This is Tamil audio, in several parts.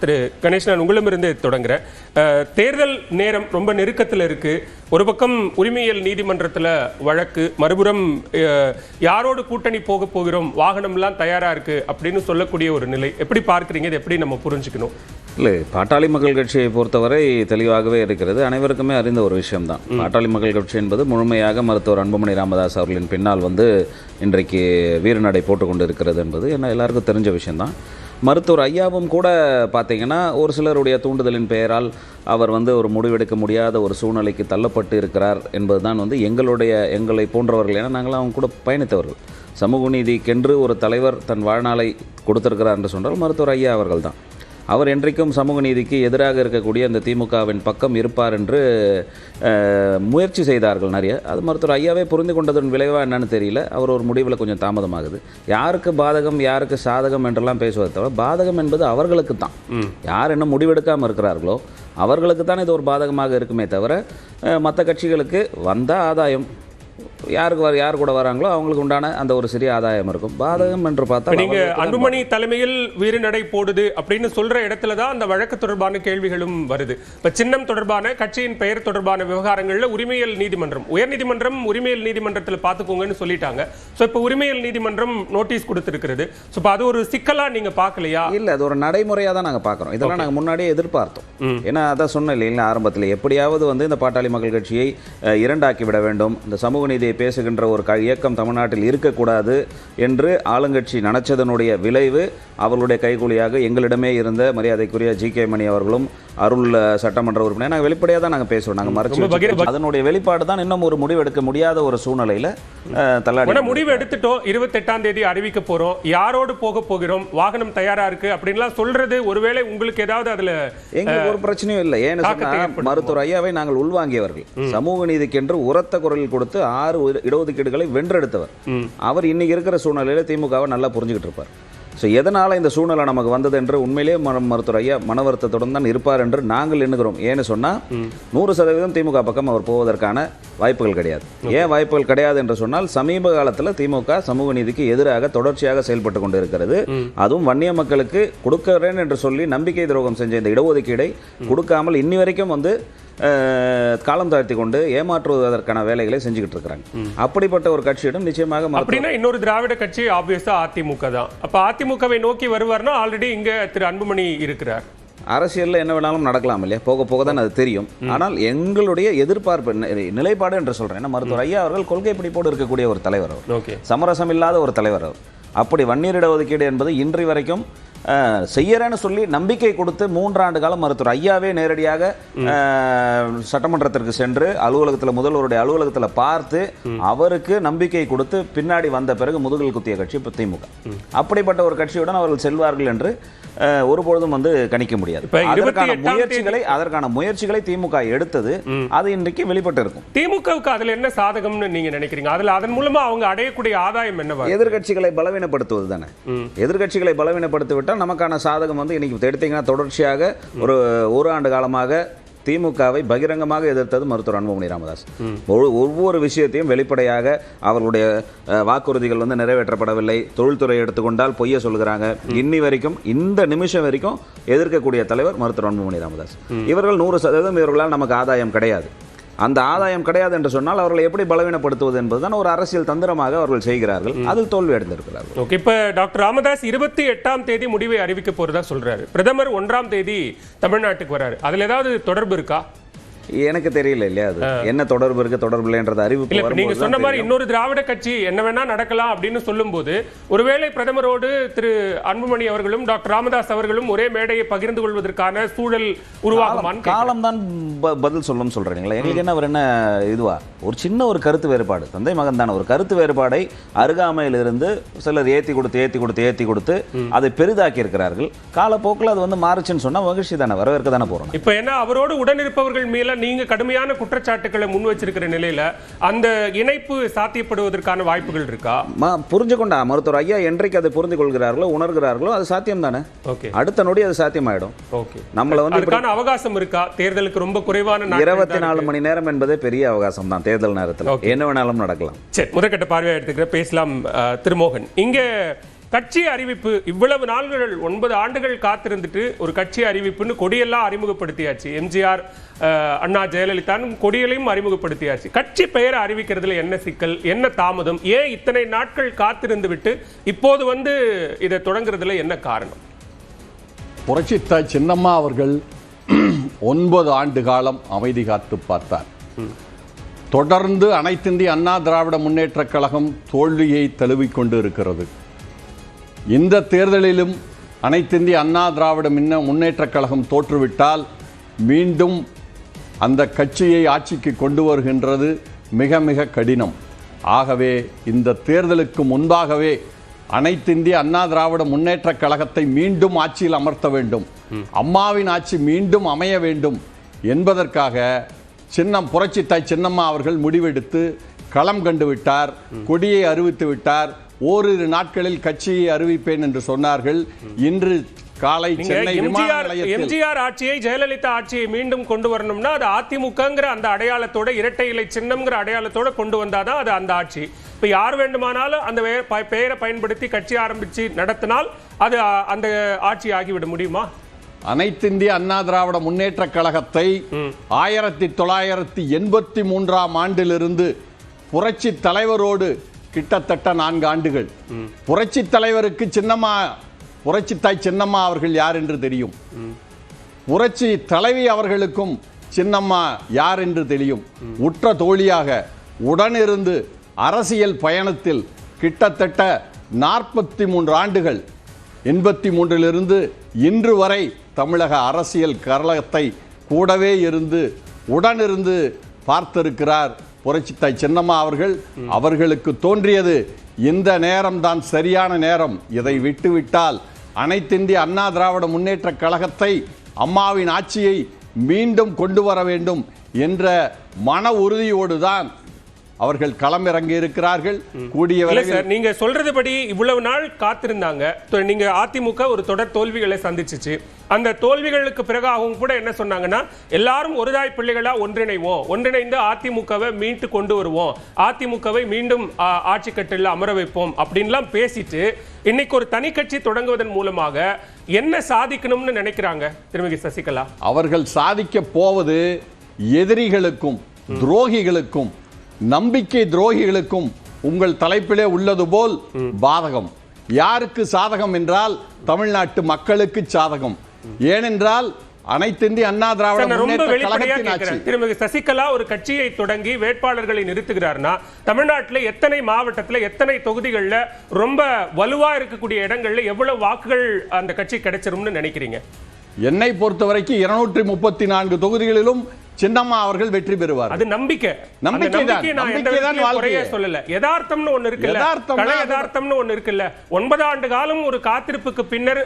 திரு கணேஷ், நான் உங்களிடமிருந்து தொடங்குறேன். தேர்தல் நேரம் ரொம்ப நெருக்கத்தில் இருக்கு. ஒரு பக்கம் உரிமையியல் நீதிமன்றத்தில் வழக்கு, மறுபுறம் யாரோடு கூட்டணி போக போகிறோம், வாகனம்லாம் தயாரா இருக்கு அப்படின்னு சொல்லக்கூடிய ஒரு நிலை. எப்படி பார்க்குறீங்க? இது எப்படி நம்ம புரிஞ்சுக்கணும்? இல்லை, பாட்டாளி மக்கள் கட்சியை பொறுத்தவரை தெளிவாகவே இருக்கிறது. அனைவருக்குமே அறிந்த ஒரு விஷயம்தான். பாட்டாளி மக்கள் கட்சி என்பது முழுமையாக மருத்துவர் அன்புமணி ராமதாஸ் அவர்களின் பின்னால் இன்றைக்கு வீரநடை போட்டுக்கொண்டு இருக்கிறது என்பது என்ன எல்லாருக்கும் தெரிஞ்ச விஷயம்தான். மருத்துவர் ஐயாவும் கூட பார்த்தீங்கன்னா ஒரு சிலருடைய தூண்டுதலின் பெயரால் அவர் ஒரு முடிவெடுக்க முடியாத ஒரு சூழ்நிலைக்கு தள்ளப்பட்டு இருக்கிறார் என்பது தான் எங்களை போன்றவர்கள், ஏன்னா நாங்களாம் அவங்க கூட பயணித்தவர்கள். சமூக நீதிக்கென்று ஒரு தலைவர் தன் வாழ்நாளை கொடுத்திருக்கிறார் என்று சொன்னால் மருத்துவர் ஐயா அவர்கள் தான். அவர் என்றைக்கும் சமூக நீதிக்கு எதிராக இருக்கக்கூடிய அந்த திமுகவின் பக்கம் இருப்பார் என்று முயற்சி செய்தார்கள் நிறைய. அது மருத்துவர் ஐயாவே புரிந்து கொண்டதன் விளைவாக என்னன்னு தெரியல. அவர் ஒரு முடிவில் கொஞ்சம் தாமதமாகுது. யாருக்கு பாதகம் யாருக்கு சாதகம் என்றெல்லாம் பேசுவதை தவிர, பாதகம் என்பது அவர்களுக்கு தான். யார் என்ன முடிவெடுக்காமல் இருக்கிறார்களோ அவர்களுக்கு தான் இது ஒரு பாதகமாக இருக்குமே தவிர, மற்ற கட்சிகளுக்கு வந்தால் ஆதாயம், யார் கூட வராங்களோ அவங்களுக்கு உண்டான அந்த ஒரு சிறிய ஆதாயம் இருக்கும். பாதகம் என்று பார்த்தா நீங்க அன்புமணி தலைமையில் வீரநடை போடுது அப்படின்னு சொல்ற இடத்துல தான் அந்த வழக்கு தொடர்பான கேள்விகளும் வருது. இப்ப சின்னம் தொடர்பான, கட்சியின் பெயர் தொடர்பான விவகாரங்கள்ல உரிமையியல் நீதிமன்றம், உயர்நீதிமன்றம் உரிமையியல் நீதிமன்றத்தில் பார்த்துக்கோங்கன்னு சொல்லிட்டாங்க. ஸோ இப்போ உரிமையியல் நீதிமன்றம் நோட்டீஸ் கொடுத்திருக்கிறது. ஸோ இப்போ அது ஒரு சிக்கலா நீங்க பார்க்கலையா? இல்லை, அது ஒரு நடைமுறையாக தான் நாங்கள் பார்க்குறோம். இதெல்லாம் நாங்கள் முன்னாடியே எதிர்பார்த்தோம். ஏன்னா அதான் சொன்னேன் இல்லைங்களா ஆரம்பத்தில், எப்படியாவது இந்த பாட்டாளி மக்கள் கட்சியை இரண்டாக்கி விட வேண்டும், இந்த சமூக நீதியை பேசுகின்ற ஒரு இயக்கம் தமிழ்நாட்டில் இருக்கக்கூடாது என்று ஆளுங்கட்சி நினைச்சதனுடைய விளைவு அவர்களுடைய கைகூலியாக எங்களிடமே இருந்த மரியாதைக்குரிய ஜி.கே. மணி அவர்களும் அருள் சட்டமன்ற உறுப்பினர், நாங்கள் வெளிப்படையாக தான் நாங்கள் பேசுவோம். நாங்கள் மறைச்சு அதனுடைய வெளிப்பாடு தான் இன்னும் ஒரு முடிவு எடுக்க முடியாத ஒரு சூழ்நிலையில் தள்ளாடி. முடிவு எடுத்துட்டோம், 28ஆம் தேதி அறிவிக்க போறோம், யாரோடு போக போகிறோம், வாகனம் தயாரா இருக்கு அப்படின்லாம் சொல்றது, ஒருவேளை உங்களுக்கு ஏதாவது அதுல எங்களுக்கு ஒரு பிரச்சனையும் இல்லை. ஏன்னு சொன்னா மருத்துவர் ஐயாவை நாங்கள் உள்வாங்கியவர்கள். சமூக நீதிக்கென்று உரத்த குரலில் கொடுத்து 6 இடஒதுக்கீடுகளை வென்றெடுத்தவர் அவர். இன்னைக்கு இருக்கிற சூழ்நிலையில திமுகவை நல்லா புரிஞ்சுக்கிட்டு இருப்பார். ஸோ எதனால் இந்த சூழ்நிலை நமக்கு வந்தது என்று உண்மையிலேயே மருத்துவர் ஐயா மன வருத்தத்துடன் தான் இருப்பார் என்று நாங்கள் எண்ணுகிறோம். ஏன்னு சொன்னால் 100% திமுக பக்கம் அவர் போவதற்கான வாய்ப்புகள் கிடையாது. ஏன் வாய்ப்புகள் கிடையாது என்று சொன்னால், சமீப காலத்தில் திமுக சமூக நீதிக்கு எதிராக தொடர்ச்சியாக செயல்பட்டு கொண்டு இருக்கிறது. அதுவும் வன்னிய மக்களுக்கு கொடுக்கிறேன் என்று சொல்லி நம்பிக்கை துரோகம் செஞ்ச இந்த இடஒதுக்கீடை கொடுக்காமல் இன்னி வரைக்கும் காலம் தாழ்த்தி கொண்டு ஏமாற்றுவதற்கான வேலைகளை செஞ்சுக்கிட்டு இருக்கிறாங்க. அப்படிப்பட்ட ஒரு கட்சியிடம் நிச்சயமாக அப்படின்னா இன்னொரு திராவிட கட்சி ஆப்வியஸா அதிமுக தான். அப்ப அதிமுகவை நோக்கி வருவார்னா ஆல்ரெடி இங்க திரு அன்புமணி இருக்கிறார். அரசியலில் என்ன வேணாலும் நடக்கலாம் இல்லையா, போக போக தான் அது தெரியும். ஆனால் எங்களுடைய எதிர்பார்ப்பு நிலைப்பாடு என்று சொல்றேன். ஏன்னா மருத்துவர் ஐயா அவர்கள் கொள்கை பிடிப்போடு இருக்கக்கூடிய ஒரு தலைவர், அவர் சமரசம் இல்லாத ஒரு தலைவர் அவர். அப்படி வன்னியர் இடஒதுக்கீடு என்பது இன்று வரைக்கும் செய்யறேன்னு சொல்லி நம்பிக்கை கொடுத்து 3 ஆண்டு காலம் மருத்துவர் ஐயாவே நேரடியாக சட்டமன்றத்திற்கு சென்று அலுவலகத்தில், முதல்வருடைய அலுவலகத்தில் பார்த்து அவருக்கு நம்பிக்கை கொடுத்து பின்னாடி வந்த பிறகு முதுகில் குத்திய கட்சி இப்போ திமுக. அப்படிப்பட்ட ஒரு கட்சியுடன் அவர்கள் செல்வார்கள் என்று ஒருபொழுதும் கணிக்க முடியாது. அதற்கான முயற்சிகளை திமுக எடுத்தது, அது இன்றைக்கு வெளிப்பட்டு இருக்கும். திமுகவுக்கு அதுல என்ன சாதகம்னு நீங்க நினைக்கிறீங்க? அதுல அதன் மூலமா அவங்க அடையக்கூடிய ஆதாயம் என்னவா? எதிர்கட்சிகளை பலவீனப்படுத்துவது தானே. எதிர்கட்சிகளை பலவீனப்படுத்தி விட்டால் நமக்கான சாதகம் இன்னைக்கு எடுத்தீங்கன்னா தொடர்ச்சியாக ஒரு ஆண்டு காலமாக திமுகவை பகிரங்கமாக எதிர்த்தது மருத்துவர் அன்புமணி ராமதாஸ். ஒவ்வொரு விஷயத்தையும் வெளிப்படையாக அவர்களுடைய வாக்குறுதிகள் நிறைவேற்றப்படவில்லை. தொழில்துறை எடுத்துக்கொண்டால் பொய்ய சொல்கிறாங்க. இன்னி வரைக்கும், இந்த நிமிஷம் வரைக்கும் எதிர்க்கக்கூடிய தலைவர் மருத்துவர் அன்புமணி ராமதாஸ். இவர்கள் 100% இவர்களால் நமக்கு ஆதாயம் கிடையாது. அந்த ஆதாயம் கிடையாது என்று சொன்னால் அவர்களை எப்படி பலவீனப்படுத்துவது என்பதுதான் ஒரு அரசியல் தந்திரமாக அவர்கள் செய்கிறார்கள். அதில் தோல்வி அடைந்திருக்கிறார்கள். ஓகே, இப்போ டாக்டர் ராமதாஸ் 28ஆம் தேதி முடிவை அறிவிக்க போறதா சொல்றாரு. பிரதமர் 1ஆம் தேதி தமிழ்நாட்டுக்கு வராரு. அதுல ஏதாவது தொடர்பு இருக்கா? எனக்கு தெரியல இல்லையா, அது என்ன தொடர்பு இருக்கு தொடர்பு இல்லைன்றது அறிவிப்பு. நீங்க சொன்ன மாதிரி இன்னொரு திராவிட கட்சி என்ன வேணா நடக்கலாம் அப்படின்னு சொல்லும் போது, ஒருவேளை பிரதமரோடு திரு அன்புமணி அவர்களும் டாக்டர் ராமதாஸ் அவர்களும் ஒரே மேடையை பகிர்ந்து கொள்வதற்கான சூழல் உருவாகும் காலம் தான் பதில் சொல்லணும் சொல்றீங்களா? எங்களுக்கு என்ன என்ன இதுவா ஒரு சின்ன ஒரு கருத்து வேறுபாடு, தந்தை மகன் தானே, ஒரு கருத்து வேறுபாடை அருகாமையில் இருந்து சிலர் ஏத்தி கொடுத்து அதை பெரிதாக்கி இருக்கிறார்கள். காலப்போக்கில் அது மாறுச்சுன்னு சொன்னா மகிழ்ச்சி தானே, வரவேற்க தானே போறோம். இப்ப என்ன அவரோடு உடனிருப்பவர்கள் மேல நீங்க கடுமையான குற்றச்சாட்டுகளை முன் வச்சிருக்கிற நிலையில அந்த இணைப்பு சாத்தியப்படுவதற்கான வாய்ப்புகள் இருக்கா? புரிஞ்சுக்கொண்டா மருத்துவர் ஐயா என்றைக்கு அதை புரிந்து கொள்கிறார்களோ உணர்கிறார்களோ அது சாத்தியம் தானே. அடுத்த நொடி அது சாத்தியமாயிடும். நம்மள அதுக்கான அவகாசம் இருக்கா? தேர்தலுக்கு ரொம்ப குறைவான 24 மணி நேரம் என்பதே பெரிய அவகாசம் தான். தேர்தல் நேரத்தில் என்ன வேணாலும் நடக்கலாம். சரி, முதற்கட்ட பார்வையா எடுத்துக்கிற பேசலாம். திருமோகன், இங்க கட்சி அறிவிப்பு இவ்வளவு நாள்கள் 9 ஆண்டுகள் காத்திருந்துட்டு ஒரு கட்சி அறிவிப்புன்னு கொடியெல்லாம் அறிமுகப்படுத்தியாச்சு. எம்ஜிஆர், அண்ணா, ஜெயலலிதான் கொடியலையும் அறிமுகப்படுத்தியாச்சு. கட்சி பெயரை அறிவிக்கிறதுல என்ன சிக்கல், என்ன தாமதம், ஏன் இத்தனை நாட்கள் காத்திருந்து விட்டு இப்போது வந்து இதை தொடங்குறதுல என்ன காரணம்? புரட்சித்தாய் சின்னம்மா அவர்கள் 9 ஆண்டு காலம் அமைதி காத்து பார்த்தார். தொடர்ந்து அனைத்திந்திய அண்ணா திராவிட முன்னேற்றக் கழகம் தோல்வியை தழுவிக்கொண்டு இருக்கிறது. இந்த தேர்தலிலும் அனைத்திந்திய அண்ணா திராவிட முன்னேற்றக் கழகம் தோற்றுவிட்டால் மீண்டும் அந்த கட்சியை ஆட்சிக்கு கொண்டு வருகின்றது மிக மிக கடினம். ஆகவே இந்த தேர்தலுக்கு முன்பாகவே அனைத்திந்திய அண்ணா திராவிட முன்னேற்றக் கழகத்தை மீண்டும் ஆட்சியில் அமர்த்த வேண்டும், அம்மாவின் ஆட்சி மீண்டும் அமைய வேண்டும் என்பதற்காக புரட்சித்தாய் சின்னம்மா அவர்கள் முடிவெடுத்து களம் கண்டு விட்டார். கொடியை அறிவித்து விட்டார். ஓரிரு நாட்களில் கட்சியை அறிவிப்பேன் என்று சொன்னார்கள். இன்று காலை சென்னை விமான நிலையத்தில் எம்ஜிஆர் ஆட்சியை, ஜெயலலிதா ஆட்சியை மீண்டும் கொண்டு வரணும்னா அது அதிமுகங்கிற அந்த அடையாளத்தோட, இரட்டை இலை சின்னம்ங்கிற அடையாளத்தோட கொண்டு வந்தாதான் அது அந்த ஆட்சி. இப்ப யார் வேண்டுமானாலும் அந்த பெயரை பயன்படுத்தி கட்சி ஆரம்பிச்சு நடத்தினால் அது அந்த ஆட்சி ஆகிவிட முடியுமா? அனைத்திந்திய அண்ணா திராவிட முன்னேற்ற கழகத்தை 1983ஆம் ஆண்டிலிருந்து புரட்சி தலைவரோடு கிட்டத்தட்ட 4 ஆண்டுகள். புரட்சி தலைவருக்கு புரட்சித்தாய் சின்னம்மா அவர்கள் யார் என்று தெரியும். புரட்சி தலைவி அவர்களுக்கும் சின்னம்மா யார் என்று தெரியும். உற்ற தோழியாக உடனிருந்து அரசியல் பயணத்தில் கிட்டத்தட்ட 43 ஆண்டுகள், 83லிருந்து இன்று வரை தமிழக அரசியல் கழகத்தை கூடவே இருந்து உடனிருந்து பார்த்திருக்கிறார் புரட்சித்தாய் சின்னம்மா அவர்கள். அவர்களுக்கு தோன்றியது இந்த நேரம்தான் சரியான நேரம், இதை விட்டுவிட்டால் அனைத்திந்திய அண்ணா திராவிட முன்னேற்ற கழகத்தை, அம்மாவின் ஆட்சியை மீண்டும் கொண்டு வர வேண்டும் என்ற மன உறுதியோடு தான் அவர்கள் களமிறங்கி இருக்கிறார்கள். கூடிய சார், நீங்க சொல்றதுபடி இவ்வளவு நாள் காத்திருந்தாங்க. நீங்க அதிமுக ஒரு தொடர் தோல்விகளை சந்திச்சிச்சு. அந்த தோல்விகளுக்கு பிறகாகவும் கூட என்ன சொன்னாங்கன்னா, எல்லாரும் ஒருதாய் பிள்ளைகளா ஒன்றிணைந்து அதிமுகவை மீட்டு கொண்டு வருவோம், அதிமுகவை மீண்டும் ஆட்சி கட்டில அமர வைப்போம் அப்படின்லாம் பேசிட்டு இன்னைக்கு ஒரு தனி கட்சி தொடங்குவதன் மூலமாக என்ன சாதிக்கணும்னு நினைக்கிறாங்க திருமதி சசிகலா அவர்கள்? சாதிக்க போவது எதிரிகளுக்கும் துரோகிகளுக்கும் நம்பிக்கை துரோகிகளுக்கும் உங்கள் தலைப்பிலே உள்ளது போல் பாதகம். யாருக்கு சாதகம் என்றால் தமிழ்நாட்டு மக்களுக்கு சாதகம். ஏனென்றால் அனைத்திந்திய அண்ணா திராவிட முன்னேற்ற கழகத்தின் ஆட்சி. திருமதி சசிகலா ஒரு கட்சியை தொடங்கி வேட்பாளர்களை நிறுத்துகிறார்னா தமிழ்நாட்டில் எத்தனை மாவட்டத்தில், எத்தனை தொகுதிகளில் ரொம்ப வலுவா இருக்கக்கூடிய இடங்கள்ல எவ்வளவு வாக்குகள் அந்த கட்சி கிடைச்சிரும்னு நினைக்கிறீங்க? என்னை பொறுத்த வரைக்கும் 234 தொகுதிகளிலும் சின்னம்மா அவர்கள் வெற்றி பெறுவார். அது நம்பிக்கை. சொல்லல, யதார்த்தம்னு ஒண்ணு இருக்குல்ல, யதார்த்தம்னு ஒண்ணு இருக்குல்ல. 9 ஆண்டு காலம் ஒரு காத்திருப்புக்கு பின்னர்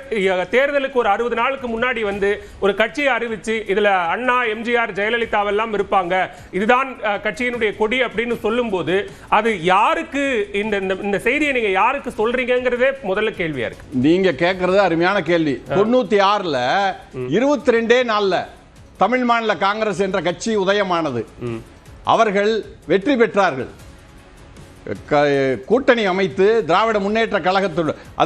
தேர்தலுக்கு ஒரு 60 நாளுக்கு முன்னாடி வந்து ஒரு கட்சியை அறிவிச்சு இதுல அண்ணா, எம்ஜிஆர், ஜெயலலிதாவெல்லாம் இருப்பாங்க, இதுதான் கட்சியினுடைய கொடி அப்படின்னு சொல்லும் போது அது யாருக்கு இந்த செய்தியை நீங்க யாருக்கு சொல்றீங்கிறதே முதல்ல கேள்வியா இருக்கு. நீங்க கேட்கறது அருமையான கேள்வி. 96ல 22 நாள்ல தமிழ் மாநில காங்கிரஸ் என்ற கட்சி உதயமானது. அவர்கள் வெற்றி பெற்றார்கள். கூட்டணி அமைத்து திராவிட முன்னேற்ற கழகத்தோடு